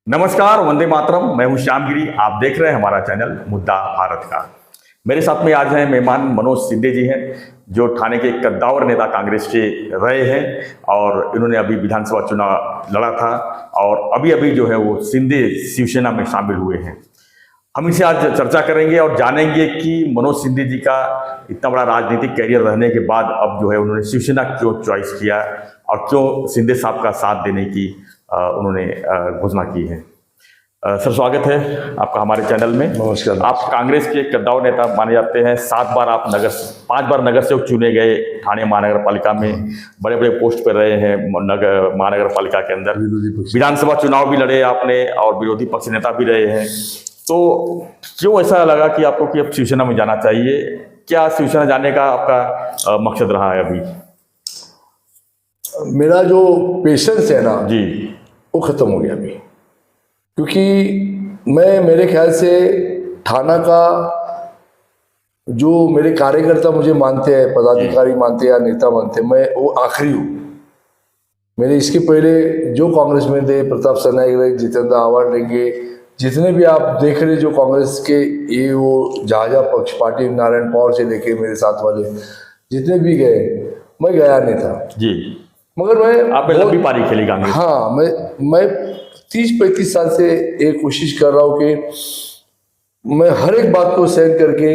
नमस्कार, वंदे मातरम। मैं हूं श्यामगिरी। आप देख रहे हैं हमारा चैनल मुद्दा भारत का। मेरे साथ में आज हैं मेहमान मनोज सिंधे जी हैं, जो ठाणे के एक कद्दावर नेता कांग्रेस के रहे हैं और इन्होंने अभी विधानसभा चुनाव लड़ा था और अभी अभी जो है वो शिंदे शिवसेना में शामिल हुए हैं। हम इनसे आज चर्चा करेंगे और जानेंगे कि मनोज सिंधे जी का इतना बड़ा राजनीतिक कैरियर रहने के बाद अब जो है उन्होंने शिवसेना क्यों चॉइस किया और क्यों शिंदे साहब का साथ देने की उन्होंने घोषणा की है। सर, स्वागत है आपका हमारे चैनल में। नमस्कार। आप कांग्रेस के कद्दावर नेता माने जाते हैं। 5 बार नगर सेवक चुने गए ठाणे महानगर पालिका में, बड़े बड़े पोस्ट पर रहे हैं नगर महानगर पालिका के अंदर। विधानसभा चुनाव भी लड़े आपने और विरोधी पक्ष नेता भी रहे हैं। तो क्यों ऐसा लगा कि आपको कि अब शिवसेना में जाना चाहिए? क्या शिवसेना जाने का आपका मकसद रहा है? अभी मेरा जो पेशेंस है ना जी, वो खत्म हो गया अभी, क्योंकि मेरे ख्याल से ठाणा का जो मेरे कार्यकर्ता मुझे मानते हैं, पदाधिकारी मानते हैं या नेता मानते हैं, मैं वो आखिरी हूँ। मेरे इसके पहले जो कांग्रेस में थे, प्रताप सरनाईक रहे, जितेंद्र आव्हाड रहेंगे, जितने भी आप देख रहे जो कांग्रेस के ये वो जहाजा पक्ष पार्टी, नारायण पवार से लेके मेरे साथ वाले जितने भी गए, मैं गया नहीं था जी। मगर मैं आपने लंबी पारी खेली कांग्रेस। हाँ, मैं 30-35 साल से ये कोशिश कर रहा हूँ कि मैं हर एक बात को सहन करके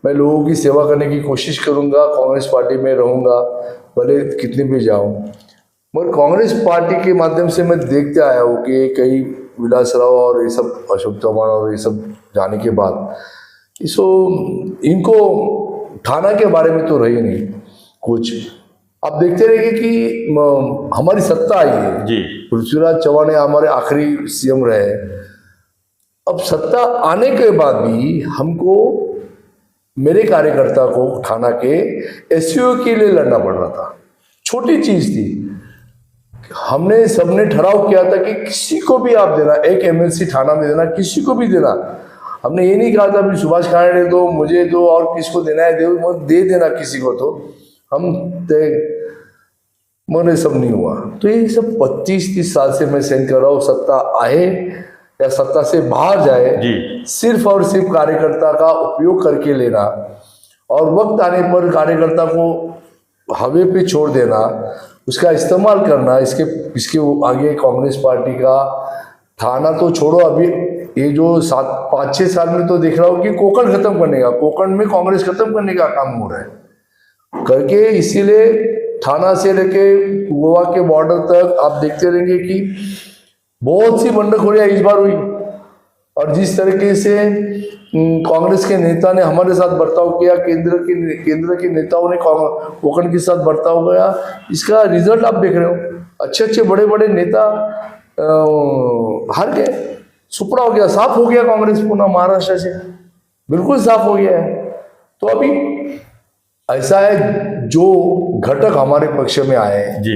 मैं लोगों की सेवा करने की कोशिश करूँगा। कांग्रेस पार्टी में रहूँगा, भले कितने भी जाऊँ। मगर कांग्रेस पार्टी के माध्यम से मैं देखते आया हूँ कि कई विलासराव और ये सब, अशोक चौहान और ये सब जाने के बाद इनको ठाणा के बारे में तो रही नहीं कुछ। आप देखते रहिए कि हमारी सत्ता आई है जी। पृथ्वीराज चौहान हमारे आखिरी सीएम रहे। अब सत्ता आने के बाद भी हमको, मेरे कार्यकर्ता को ठाणा के एसईओ के लिए लड़ना पड़ रहा था। छोटी चीज थी। हमने सबने ठहराव किया था कि किसी को भी आप देना, एक एमएलसी ठाणा में देना, किसी को भी देना। हमने ये नहीं कहा था भी सुभाष खाड़े दो, मुझे दो और किसको देना है दे देना किसी को। तो हम मगर सब नहीं हुआ। तो ये सब 25-30 साल से मैं सहन कर रहा हूँ। सत्ता आए या सत्ता से बाहर जाए जी, सिर्फ और सिर्फ कार्यकर्ता का उपयोग करके लेना और वक्त आने पर कार्यकर्ता को हवे पे छोड़ देना, उसका इस्तेमाल करना। इसके आगे कांग्रेस पार्टी का ठाणा तो छोड़ो, अभी ये जो 5-6 साल में तो देख रहा हूँ कि कोकण खत्म करने का, कोकण में कांग्रेस खत्म करने का काम हो रहा है करके। इसीलिए ठाणा से लेके गोवा के बॉर्डर तक आप देखते रहेंगे कि बहुत सी बंडखोरियां इस बार हुई। और जिस तरीके से कांग्रेस के नेता ने हमारे साथ बर्ताव किया, केंद्र के नेताओं ने कोकण के साथ बर्ताव किया, इसका रिजल्ट आप देख रहे हो। अच्छे बड़े बड़े नेता हार गए, सुपड़ा हो गया, साफ हो गया कांग्रेस पुनः महाराष्ट्र से, बिल्कुल साफ हो गया है। तो अभी ऐसा है, जो घटक हमारे पक्ष में आए जी,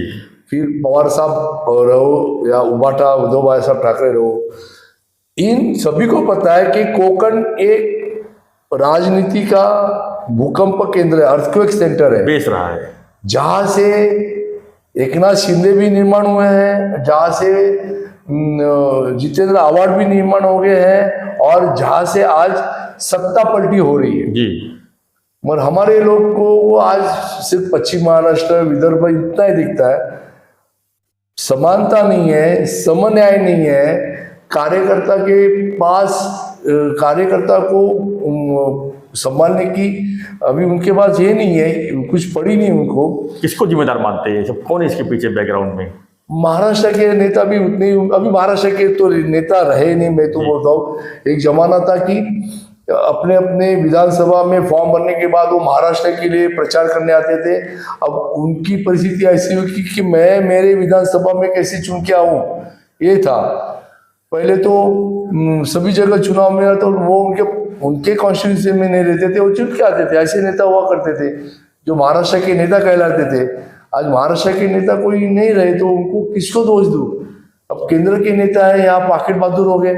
फिर पवार साहब रहो या उद्धव भाई साहब ठाकरे रहो, इन सभी को पता है कि कोकण एक राजनीति का भूकंप केंद्र है, अर्थक्वेक सेंटर है, बेच रहा है, जहां से एकनाथ शिंदे भी निर्माण हुए हैं, जहां से जितेंद्र आव्हाड भी निर्माण हो गए हैं और जहां से आज सत्ता पलटी हो रही है जी। मगर हमारे लोग को वो आज सिर्फ पश्चिम महाराष्ट्र, विदर्भ इतना ही दिखता है। समानता नहीं है, समन्याय नहीं है। कार्यकर्ता के पास, कार्यकर्ता को संभालने की अभी उनके पास ये नहीं है, कुछ पड़ी नहीं उनको। किसको जिम्मेदार मानते हैं सब? कौन है इसके पीछे बैकग्राउंड में? महाराष्ट्र के नेता भी उतने, अभी महाराष्ट्र के तो नेता रहे नहीं। मैं तो बोलता हूँ एक जमाना था कि अपने अपने विधानसभा में फॉर्म भरने के बाद वो महाराष्ट्र के लिए प्रचार करने आते थे। अब उनकी परिस्थिति ऐसी हुई कि मैं मेरे विधानसभा में कैसे चुन के आऊँ, ये था। पहले तो सभी जगह चुनाव में तो वो उनके कॉन्स्टिट्यूंसी में नहीं रहते थे, वो चुन के आते थे। ऐसे नेता हुआ करते थे जो महाराष्ट्र के नेता कहलाते थे। आज महाराष्ट्र के नेता कोई नहीं रहे तो उनको किसको दोष दूँ? अब केंद्र के नेता है, यहाँ पाकिट बहादुर हो गए,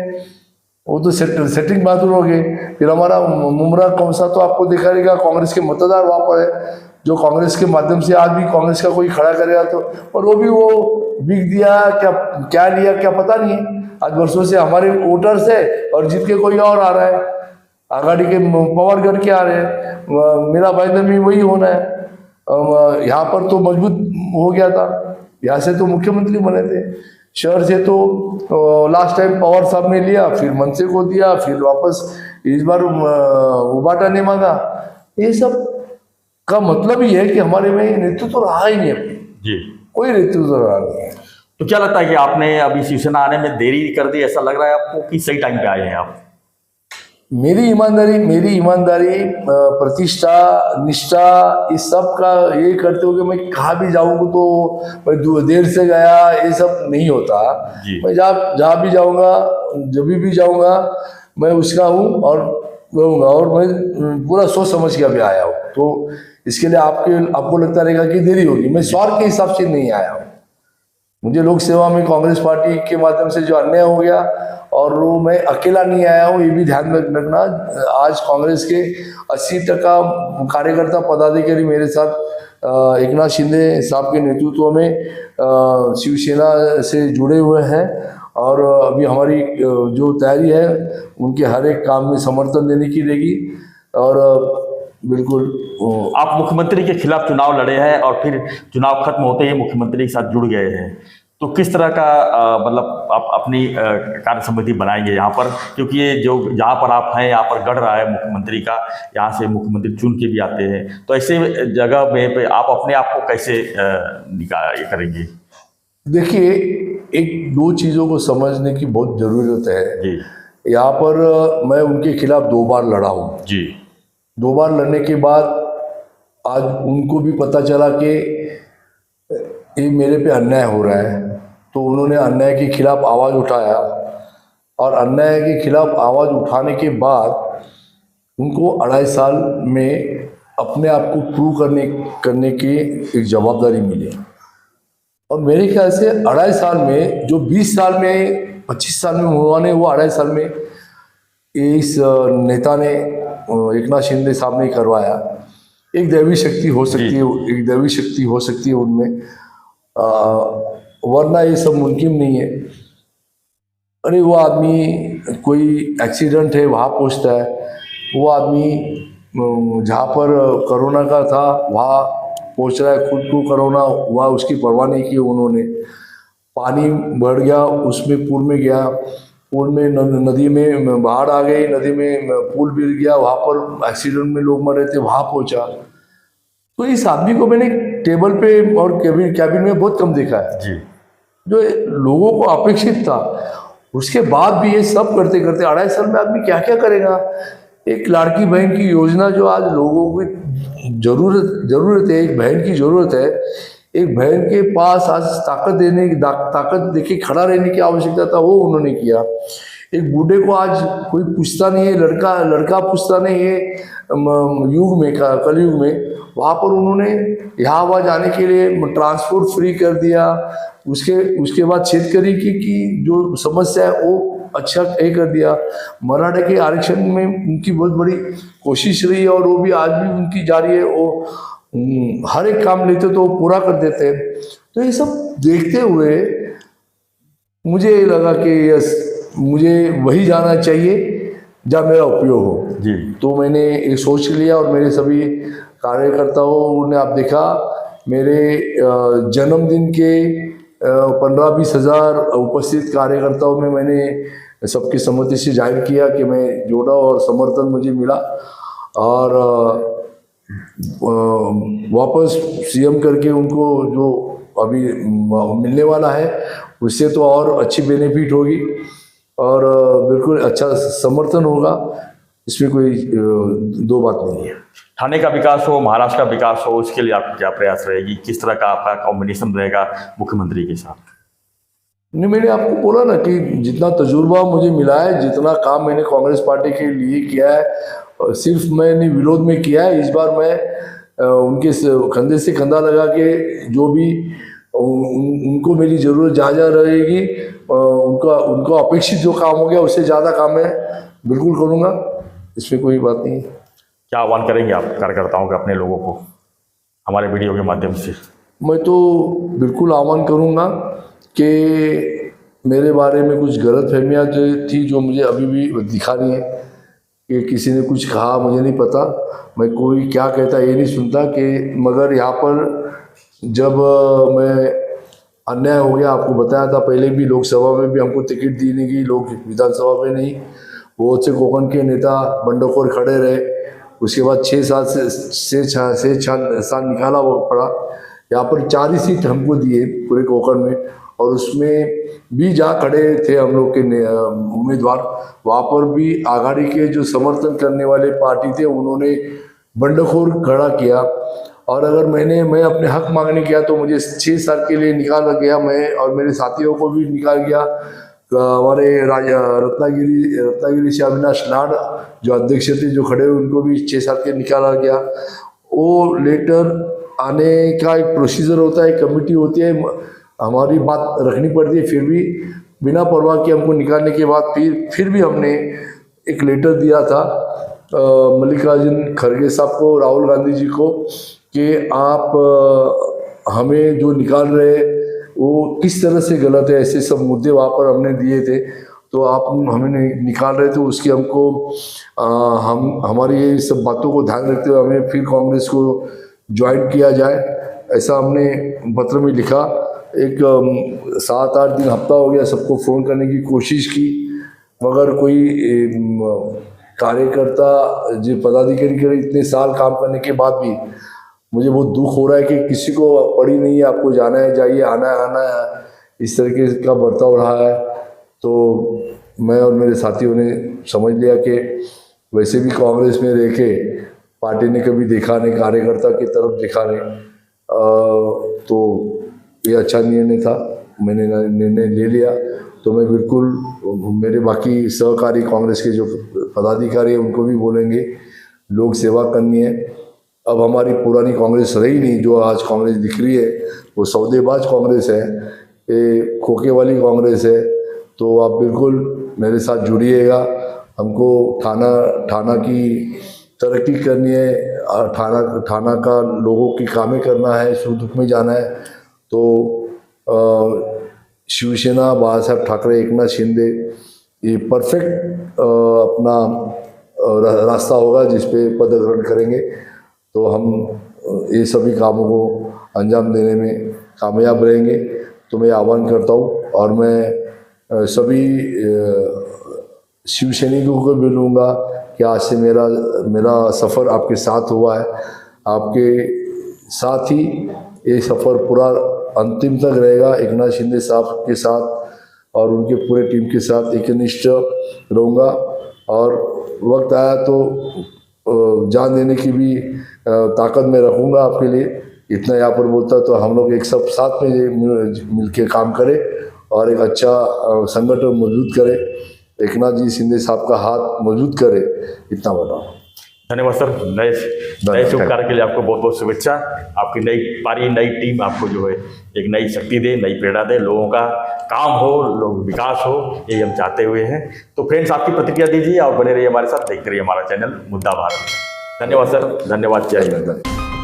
वो तो सेटिंग बहादुर हो गए। फिर हमारा मुमरा कौनसा तो आपको दिखा रहेगा, कांग्रेस के मतदार वहाँ पर है, जो कांग्रेस के माध्यम से आज भी कांग्रेस का कोई खड़ा करेगा तो, और वो भी वो बिक दिया क्या लिया क्या पता नहीं है। आज वर्षों से हमारे वोटर्स है और जीत के कोई और आ रहा है, आघाड़ी के पवार करके आ रहे हैं, मेरा फायदा भी वही होना है। यहाँ पर तो मजबूत हो गया था, यहाँ से तो मुख्यमंत्री बने थे, शहर से तो लास्ट टाइम पवार साहब ने लिया, फिर मनसे को दिया, फिर वापस इस बार उबाटा ने मांगा। ये सब का मतलब ही है कि हमारे में नेतृत्व तो रहा ही नहीं, अभी जी कोई नेतृत्व तो रहा नहीं है। तो क्या लगता है कि आपने अभी शिवसेना आने में देरी कर दी, ऐसा लग रहा है आपको, कि सही टाइम पे आए हैं आप? मेरी ईमानदारी प्रतिष्ठा निष्ठा इस सब का ये करते हुए मैं कहाँ भी जाऊँगा तो मैं देर से गया, ये सब नहीं होता। जी। मैं जहाँ भी जाऊँगा, जब भी जाऊँगा मैं उसका हूँ और रहूँगा, और मैं पूरा सोच समझ के अभी आया हूँ। तो इसके लिए आपको लगता रहेगा कि देरी होगी, मैं स्वार्थ के हिसाब से नहीं आया हूँ। मुझे लोक सेवा में कांग्रेस पार्टी के माध्यम से जो अन्याय हो गया, और वो मैं अकेला नहीं आया हूँ, ये भी ध्यान में रखना। आज कांग्रेस के 80% कार्यकर्ता पदाधिकारी मेरे साथ एकनाथ शिंदे साहब के नेतृत्व में शिवसेना से जुड़े हुए हैं, और अभी हमारी जो तैयारी है उनके हर एक काम में समर्थन देने की रहेगी। और बिल्कुल आप मुख्यमंत्री के खिलाफ चुनाव लड़े हैं और फिर चुनाव खत्म होते ही मुख्यमंत्री के साथ जुड़ गए हैं, तो किस तरह का मतलब आप अपनी कार्य समिति बनाएंगे यहाँ पर, क्योंकि ये जो जहाँ पर आप हैं यहाँ पर गढ़ रहा है मुख्यमंत्री का, यहाँ से मुख्यमंत्री चुन के भी आते हैं, तो ऐसे जगह में पे आप अपने आप को कैसे ये करेंगे? देखिए, एक दो चीज़ों को समझने की बहुत ज़रूरत है जी यहाँ पर। मैं उनके खिलाफ 2 बार लड़ा हूँ जी। 2 बार लड़ने के बाद आज उनको भी पता चला कि ये मेरे पे अन्याय हो रहा है, तो उन्होंने अन्याय के खिलाफ आवाज़ उठाया, और अन्याय के खिलाफ आवाज़ उठाने के बाद उनको 2.5 साल में अपने आप को प्रूव करने की एक जवाबदारी मिली। और मेरे ख्याल से 2.5 साल में जो 20 साल में 25 साल में उन्होंने, वो 2.5 साल में इस नेता ने एकनाथ शिंदे साहब ने करवाया। एक दैवी शक्ति हो सकती है, एक दैवी शक्ति हो सकती है उनमें, वरना ये सब मुमकिन नहीं है। अरे वो आदमी कोई एक्सीडेंट है वहाँ पहुँचता है, वो आदमी जहाँ पर कोरोना का था वहाँ पहुँच रहा है, खुद को कोरोना हुआ उसकी परवाह नहीं की उन्होंने। पानी बढ़ गया, उसमें पुल में गया, पुल में नदी में बाढ़ आ गई, नदी में पुल गिर गया, वहाँ पर एक्सीडेंट में लोग मर रहे थे, वहाँ पहुँचा। तो इस आदमी को मैंने टेबल पे और कैबिन में बहुत कम देखा है जी, जो लोगों को अपेक्षित था। उसके बाद भी ये सब करते करते 2.5 साल में आदमी क्या क्या करेगा। एक लाड़की बहन की योजना जो आज लोगों की जरूरत है, एक बहन की जरूरत है, एक बहन के पास आज ताकत देखिए खड़ा रहने की आवश्यकता था, वो उन्होंने किया। एक बूढ़े को आज कोई पूछता नहीं है, लड़का पूछता नहीं है युग में, कलयुग में, वहाँ पर उन्होंने यहाँ वहाँ जाने के लिए ट्रांसपोर्ट फ्री कर दिया। उसके बाद शेतकरी की जो समस्या है वो अच्छा कर दिया। मराठा के आरक्षण में उनकी बहुत बड़ी कोशिश रही है, और वो भी आज भी उनकी जारी है। वो हर एक काम लेते तो वो पूरा कर देते हैं। तो ये सब देखते हुए मुझे लगा कि यस, मुझे वही जाना चाहिए जहाँ मेरा उपयोग हो जी। तो मैंने ये सोच लिया, और मेरे सभी कार्यकर्ताओं ने, आप देखा मेरे जन्मदिन के 15-20 हज़ार उपस्थित कार्यकर्ताओं में मैंने सबकी सम्मति से जाहिर किया कि मैं जोड़ा, और समर्थन मुझे मिला। और वापस सीएम करके उनको जो अभी मिलने वाला है उससे तो और अच्छी बेनिफिट होगी, और बिल्कुल अच्छा समर्थन होगा, इसमें कोई दो बात नहीं है। ठाणे का विकास हो, महाराष्ट्र का विकास हो, उसके लिए आपकी क्या प्रयास रहेगी? किस तरह का आपका कॉम्बिनेशन रहेगा मुख्यमंत्री के साथ? नहीं, मैंने आपको बोला ना कि जितना तजुर्बा मुझे मिला है, जितना काम मैंने कांग्रेस पार्टी के लिए किया है, सिर्फ मैंने विरोध में किया है। इस बार मैं उनके कंधे से कंधा लगा के जो भी उनको मेरी ज़रूरत जहाँ रहेगी, उनको अपेक्षित जो काम हो गया उससे ज़्यादा काम मैं बिल्कुल करूँगा, इसमें कोई बात नहीं है। क्या आह्वान करेंगे आप कार्यकर्ताओं के, अपने लोगों को, हमारे वीडियो के माध्यम से? मैं तो बिल्कुल आह्वान करूँगा कि मेरे बारे में कुछ गलतफहमियां जो थी, जो मुझे अभी भी दिखा रही हैं कि किसी ने कुछ कहा, मुझे नहीं पता, मैं कोई क्या कहता ये नहीं सुनता कि, मगर यहाँ पर जब मैं अन्याय हो गया, आपको बताया था पहले भी, लोकसभा में भी हमको टिकट दी नहीं गई, लोग विधानसभा में नहीं, बहुत से कोकण के नेता बंडखोर खड़े रहे, उसके बाद 6 साल से 6 साल निकाला वो पड़ा। यहाँ पर 4 ही सीट हमको दिए पूरे कोकण में, और उसमें भी जहाँ खड़े थे हम लोग के उम्मीदवार, वहाँ पर भी आघाड़ी के जो समर्थन करने वाले पार्टी थे उन्होंने बंडखोर खड़ा किया। और अगर मैं अपने हक मांगने गया तो मुझे 6 साल के लिए निकाला गया, मैं और मेरे साथियों को भी निकाल गया। हमारे रत्नागिरी से अविनाश लाड जो अध्यक्ष थे, जो खड़े हुए, उनको भी 6 साल के निकाला गया। वो लेटर आने का एक प्रोसीजर होता है, कमेटी होती है, हमारी बात रखनी पड़ती है, फिर भी बिना परवाह के हमको निकालने के बाद फिर भी हमने एक लेटर दिया था मल्लिकार्जुन खड़गे साहब को, राहुल गांधी जी को, कि आप हमें जो निकाल रहे वो किस तरह से गलत है, ऐसे सब मुद्दे वहाँ पर हमने दिए थे। तो आप हमें निकाल रहे थे, उसकी हमको हमारी ये सब बातों को ध्यान रखते हुए हमें फिर कांग्रेस को ज्वाइन किया जाए, ऐसा हमने पत्र में लिखा। एक 7-8 दिन, हफ्ता हो गया, सबको फ़ोन करने की कोशिश की, मगर कोई कार्यकर्ता जो पदाधिकारी करे, इतने साल काम करने के बाद भी मुझे बहुत दुख हो रहा है कि किसी को पड़ी नहीं है, आपको जाना है जाइए, आना है, इस तरीके का बर्ताव रहा है। तो मैं और मेरे साथियों ने समझ लिया कि वैसे भी कांग्रेस में रह के पार्टी ने कभी देखा नहीं, कार्यकर्ता की तरफ देखा नहीं, तो ये अच्छा निर्णय था, मैंने निर्णय ले लिया। तो मैं बिल्कुल मेरे बाकी सहकारी कांग्रेस के जो पदाधिकारी हैं उनको भी बोलेंगे, लोग सेवा करनी है। अब हमारी पुरानी कांग्रेस रही नहीं, जो आज कांग्रेस दिख रही है वो सौदेबाज कांग्रेस है, ये खोखे वाली कांग्रेस है। तो आप बिल्कुल मेरे साथ जुड़िएगा, हमको थाना की तरक्की करनी है, थाना का लोगों की कामें करना है, सुख दुख में जाना है। तो शिवसेना, बाला साहब ठाकरे, एकनाथ शिंदे, ये परफेक्ट अपना रास्ता होगा जिस पे पद ग्रहण करेंगे। तो हम ये सभी कामों को अंजाम देने में कामयाब रहेंगे। तो मैं आह्वान करता हूँ, और मैं सभी शिव सैनिकों को भी लूँगा कि आज से मेरा सफ़र आपके साथ हुआ है, आपके साथ ही ये सफ़र पूरा अंतिम तक रहेगा। एकनाथ शिंदे साहब के साथ और उनके पूरे टीम के साथ एकनिष्ठ रहूँगा, और वक्त आया तो जान देने की भी ताकत में रखूँगा आपके लिए। इतना यहाँ पर बोलता तो हम लोग एक सब साथ में मिल के काम करें और एक अच्छा संगठन मजबूत करें, एकनाथ जी शिंदे साहब का हाथ मजबूत करे, इतना बताओ। धन्यवाद सर। नए शुभ कार्य के लिए आपको बहुत बहुत शुभेच्छा। आपकी नई पारी, नई टीम आपको जो है एक नई शक्ति दे, नई प्रेरणा दे, लोगों का काम हो, लोग विकास हो, यही हम चाहते हुए हैं। तो फ्रेंड्स, आपकी प्रतिक्रिया दीजिए और बने रहिए हमारे साथ, देखते रहिए हमारा चैनल मुद्दा भारत। धन्यवाद सर, धन्यवाद, जय हिंद।